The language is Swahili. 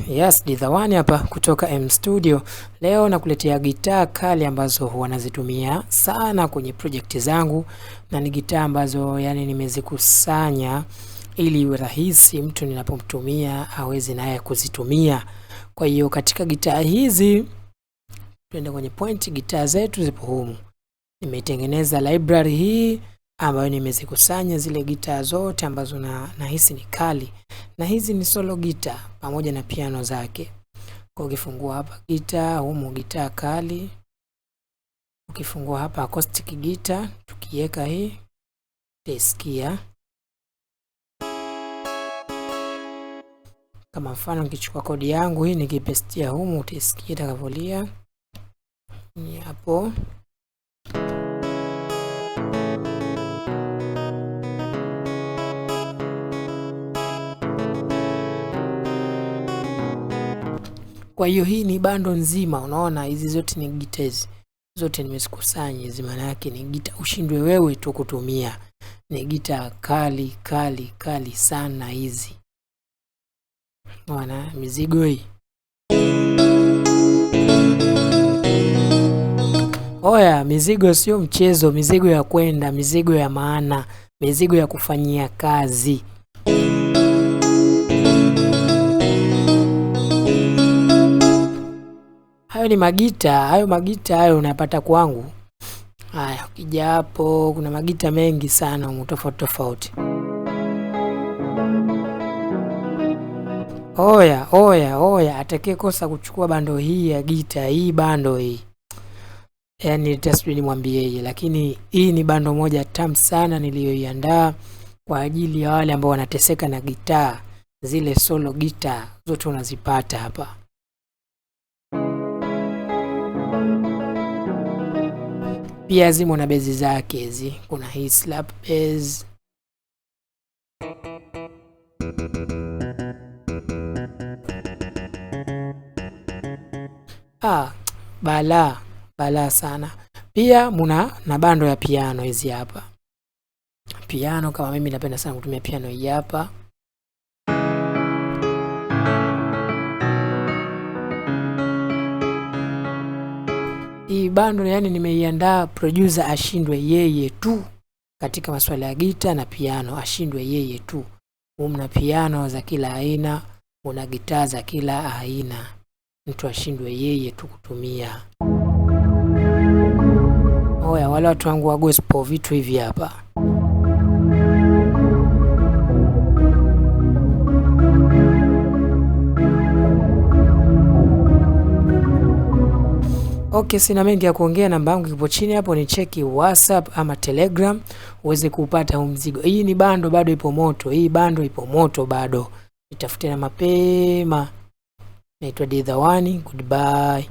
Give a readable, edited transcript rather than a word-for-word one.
Yes, Didhawani hapa kutoka M Studio. Leo nakuletea gitaa kali ambazo huwa nazitumia sana kwenye project zangu, na ni gitaa ambazo yani nimezikusanya ili iwe rahisi mtu ninapomtumia aweze naye kuzitumia. Kwa hiyo katika gitaa hizi tuende kwenye point, gitaa zetu zipo humu. Nimetengeneza library hii ambayo nimezikusanya zile gitaa zote ambazo nahisi ni kali, na hizi ni solo gitaa pamoja na piano zake. Kwa ukifungua hapa gitaa, humu gitaa kali. Ukifungua hapa acoustic gitaa, tukiweka hii utasikia kama mfano nikichukua kodi yangu hii nikipestia humu utasikia itakavyolia. Ni hapo. Kwa hiyo hii ni bando nzima, unaona hizi zote ni gitaa zote nimezikusanya hizi, maana yake ni gitaa ushindwe wewe tu kutumia. Ni gitaa kali kali kali sana hizi. Unaona mizigo hii. Oya, mizigo sio mchezo, mizigo ya kwenda, mizigo ya maana, mizigo ya kufanyia kazi. Hayo ni magita, hayo unapata kwangu. Haya, ukija hapo kuna magita mengi sana tofauti. Oya, atakayekosa kuchukua bando hii ya gita, hii bando hii, yani tasbi nimwambie yeye, lakini hii ni bando moja tamu sana niliyoiandaa kwa ajili ya wale ambao wanateseka na gitaa. Zile solo gitaa zote unazipata hapa. Pia zimo na bezi zake hizi. Kuna hii slap bass. Bala sana. Pia muna na bando ya piano hizi hapa. Piano kama mimi napenda sana kutumia piano hii hapa. Hii bando yani nimeiandaa producer ashindwe yeye tu katika masuala ya gitaa na piano, ashindwe yeye tu. Una piano za kila aina, una gitaa za kila aina, mtu ashindwe yeye tu kutumia. Oya, wale watu wangu wa gospel, vitu hivi hapa. Okay, sina mengi ya kuongea. Namba yangu ipo chini hapo, ni cheki WhatsApp ama Telegram uweze kupata huu mzigo. Hii ni bando bado ipo moto. Hii bando ipo moto bado. Nitafute na mapema. Naitwa Didhawani. Goodbye.